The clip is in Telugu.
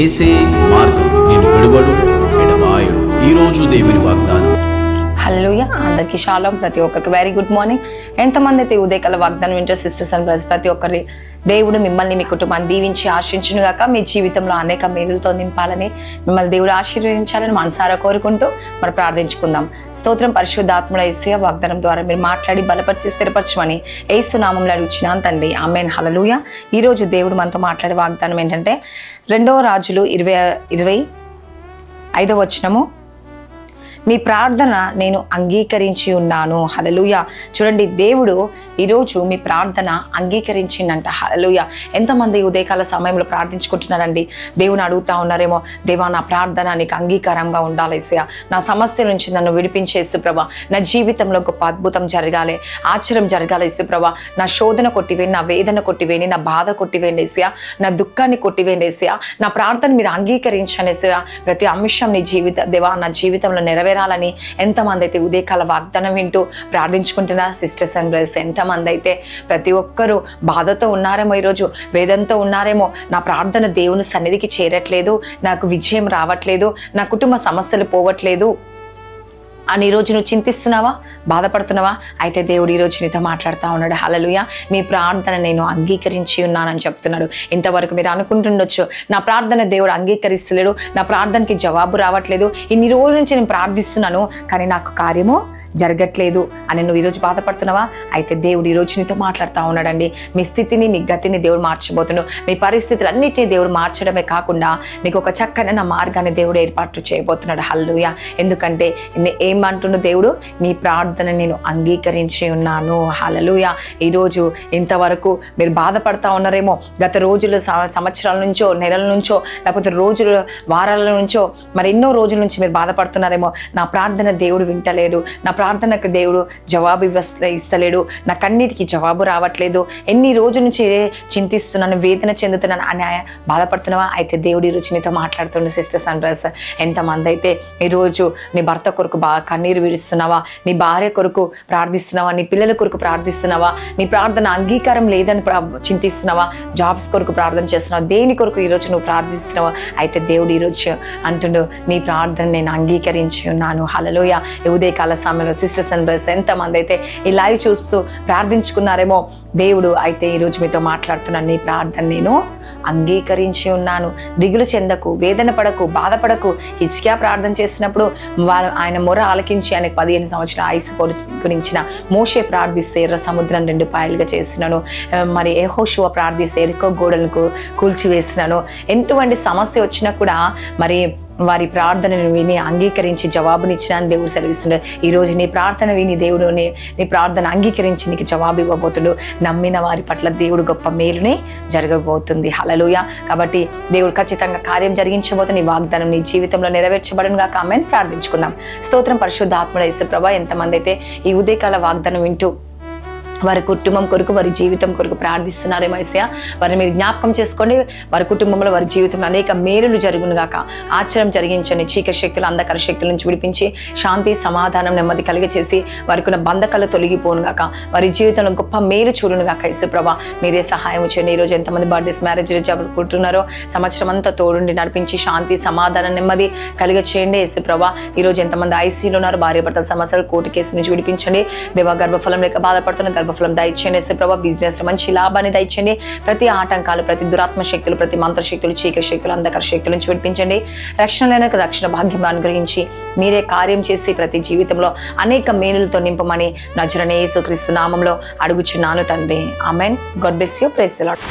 ఏసే మార్గం, నేను విడువడు ఎడబాయడు. ఈరోజు దేవుని వాగ్దానం. హల్లెలూయా. అందరికీ షాలోమ్. ప్రతి ఒక్కరికి వెరీ గుడ్ మార్నింగ్. ఎంతమంది అయితే ఉదయకాల వాగ్దానం వింటారు సిస్టర్స్ అండ్ బ్రదర్స్, ప్రతి ఒక్కరి దేవుడు మిమ్మల్ని మీ కుటుంబాన్ని దీవించి ఆశించును గాక. మీ జీవితంలో అనేక మేలులతో నింపాలని, మిమ్మల్ని దేవుడు ఆశీర్వదించాలని మనసారా కోరుకుంటూ మనం ప్రార్థించుకుందాం. స్తోత్రం. పరిశుద్ధాత్ముడ యేసయ్య వాగ్దానం ద్వారా మీరు మాట్లాడి బలపరిచి స్థిరపరచమని యేసు నామములో అడుగుచున్నాను తండ్రి, ఆమేన్. హల్లెలూయా. ఈరోజు దేవుడు మనతో మాట్లాడే వాగ్దానం ఏంటంటే 2 రాజులు 25వ వచనము, నీ ప్రార్థన నేను అంగీకరించి ఉన్నాను. హల్లెలూయా. చూడండి, దేవుడు ఈరోజు మీ ప్రార్థన అంగీకరించిందంట. హల్లెలూయా. ఎంతమంది ఉదయకాల సమయంలో ప్రార్థించుకుంటున్నారండి? దేవుని అడుగుతా ఉన్నారేమో, దేవా నా ప్రార్థన నీకు అంగీకారంగా ఉండాలి యేసయ్య, నా సమస్య నుంచి నన్ను విడిపించే యేసుప్రభా, నా జీవితంలో గొప్ప అద్భుతం జరగాలి, ఆశ్చర్యం జరగాలి యేసుప్రభా, నా శోధన కొట్టివేయండి, నా వేదన కొట్టివేయండి, నా బాధ కొట్టివేయండి యేసయ్య, నా దుఃఖాన్ని కొట్టివేయండి యేసయ్య, నా ప్రార్థన మీరు అంగీకరించండి యేసయ్య, ప్రతి అంశం నీ దేవా నా జీవితంలో నెరవేరాలని ఎంతమంది అయితే ఉదయకాల వాగ్దానం వింటూ ప్రార్థించుకుంటున్నా సిస్టర్స్ అండ్ బ్రదర్స్, ఎంతమంది అయితే ప్రతి ఒక్కరూ బాధతో ఉన్నారేమో, ఈరోజు వేదంతో ఉన్నారేమో, నా ప్రార్థన దేవుని సన్నిధికి చేరట్లేదు, నాకు విజయం రావట్లేదు, నా కుటుంబ సమస్యలు పోవట్లేదు అని ఈరోజు నువ్వు చింతిస్తున్నావా, బాధపడుతున్నావా? అయితే దేవుడు ఈరోజు నీతో మాట్లాడుతూ ఉన్నాడు. హల్లెలూయా. నీ ప్రార్థన నేను అంగీకరించి ఉన్నానని చెప్తున్నాడు. ఇంతవరకు మీరు అనుకుంటుండొచ్చు, నా ప్రార్థన దేవుడు అంగీకరిస్తలేడు, నా ప్రార్థనకి జవాబు రావట్లేదు, ఇన్ని రోజుల నుంచి నేను ప్రార్థిస్తున్నాను కానీ నాకు కార్యము జరగట్లేదు అని నువ్వు ఈరోజు బాధపడుతున్నావా? అయితే దేవుడు ఈరోజు నీతో మాట్లాడుతూ ఉన్నాడండి. మీ స్థితిని, మీ గతిని దేవుడు మార్చబోతున్నాడు. మీ పరిస్థితులన్నిటినీ దేవుడు మార్చడమే కాకుండా నీకు ఒక చక్కని నా మార్గాన్ని దేవుడు ఏర్పాటు చేయబోతున్నాడు. హల్లెలూయా. ఎందుకంటే ఏమంటున్న దేవుడు, నీ ప్రార్థన నేను అంగీకరించి ఉన్నాను. హల్లెలూయా. ఈరోజు ఇంతవరకు మీరు బాధపడతా ఉన్నారేమో, గత రోజులు సంవత్సరాల నుంచో, నెలల నుంచో, లేకపోతే రోజులు వారాల నుంచో, మరి ఎన్నో రోజుల నుంచి మీరు బాధపడుతున్నారేమో, నా ప్రార్థన దేవుడు వింటలేడు, నా ప్రార్థనకు దేవుడు జవాబు ఇస్తలేడు, నా కన్నిటికి జవాబు రావట్లేదు, ఎన్ని రోజుల నుంచి చింతిస్తున్నాను, వేదన చెందుతున్నాను అని బాధపడుతున్నావా? అయితే దేవుడు ఈరోజు నీతో మాట్లాడుతుండే సిస్టర్స్ అండ్ బ్రదర్స్, ఎంతమంది అయితే ఈరోజు నీ భర్త కొరకు బాగా కన్నీరు విడుస్తున్నావా, నీ భార్య కొరకు ప్రార్థిస్తున్నావా, నీ పిల్లల కొరకు ప్రార్థిస్తున్నావా, నీ ప్రార్థన అంగీకారం లేదని చింతిస్తున్నావా, జాబ్స్ కొరకు ప్రార్థన చేస్తున్నావా, దేని కొరకు ఈరోజు నువ్వు ప్రార్థిస్తున్నావా? అయితే దేవుడు ఈరోజు అంటుండు, నీ ప్రార్థన నేను అంగీకరించి ఉన్నాను. హల్లెలూయా. ఉదయకాల సమయంలో సిస్టర్స్ అండ్ బ్రదర్స్, ఎంతమంది అయితే ఈ లైవ్ చూస్తూ ప్రార్థించుకున్నారేమో, దేవుడు అయితే ఈరోజు మీతో మాట్లాడుతున్నాను, నీ ప్రార్థన నేను అంగీకరించి ఉన్నాను. దిగులు చెందకు, వేదన పడకు, బాధపడకు. హిజ్కియా ప్రార్థన చేసినప్పుడు ఆయన మొర ఆలకించి ఆయనకు 15 సంవత్సరాల ఆయుసు గురించిన మోషే ప్రార్థిస్తే ఎర్ర సముద్రం 2 పాయలుగా చేసినాను. మరి యెహోషువ ప్రార్థిస్తే ఎరికో గోడలకు కూల్చివేసినాను. ఎటువంటి సమస్య వచ్చినా కూడా మరి వారి ప్రార్థనను విని అంగీకరించి జవాబునిచ్చినాను దేవుడు సెలవిస్తున్నాడు. ఈరోజు నీ ప్రార్థన విని దేవుడు నీ ప్రార్థన అంగీకరించి నీకు జవాబు ఇవ్వబోతుడు. నమ్మిన వారి పట్ల దేవుడు గొప్ప మేలునే జరగబోతుంది. హల్లెలూయా. కాబట్టి దేవుడు ఖచ్చితంగా కార్యం జరిగించబోతుంది. నీ వాగ్దానం నీ జీవితంలో నెరవేర్చబడును గాక. ఆమేన్. ప్రార్థించుకుందాం. స్తోత్రం. పరిశుద్ధాత్ముడ యేసుప్రభా, ఎంతమంది అయితే ఈ ఉదయకాల వాగ్దానం వింటూ వారి కుటుంబం కొరకు, వారి జీవితం కొరకు ప్రార్థిస్తున్నారేమో యేసయ్య, వారిని మీరు జ్ఞాపకం చేసుకోండి. వారి కుటుంబంలో, వారి జీవితంలో అనేక మేలులు జరుగును గాక. ఆశ్చర్యం జరిగించండి. చీకటి శక్తులు, అంధకార శక్తుల నుంచి విడిపించి శాంతి, సమాధానం, నెమ్మది కలిగచేసి వారికి ఉన్న బంధకాలు తొలగిపోను గాక. వారి జీవితంలో గొప్ప మేలు చూడును గాక. యేసుప్రభా, మీరే సహాయం చేయండి. ఈరోజు ఎంతమంది బర్త్డేస్, మ్యారేజ్ జరుపుకుంటున్నారో సంవత్సరం అంతా తోడుండి నడిపించి శాంతి, సమాధానం, నెమ్మది కలిగ చేయండి. యేసుప్రభా, ఈరోజు ఎంతమంది ఐసీయూలో ఉన్నారు, భార్యాభర్తల సమస్యలు, కోర్టు కేసు నుంచి విడిపించండి. దేవా, గర్భఫలం లేక బాధపడుతున్న గర్భఫలం దయచేయండి. యేసుప్రభా, బిజినెస్ లో మంచి లాభాన్ని దయచేయండి. ప్రతి ఆటంకాలు, ప్రతి దురాత్మ శక్తులు, ప్రతి మంత్రశక్తులు, చీకటి శక్తులు, అంధకార శక్తుల నుంచి విడిపించండి. రక్షణ లేని రక్షణ భాగ్యం అనుగ్రహించి మీరే కార్యం చేసి ప్రతి జీవితంలో అనేక మేలులతో నింపమని నజరేయుడైన యేసుక్రీస్తు నామములో అడుగుచున్నాను తండ్రి. ఆమేన్. God bless you. Praise the lord.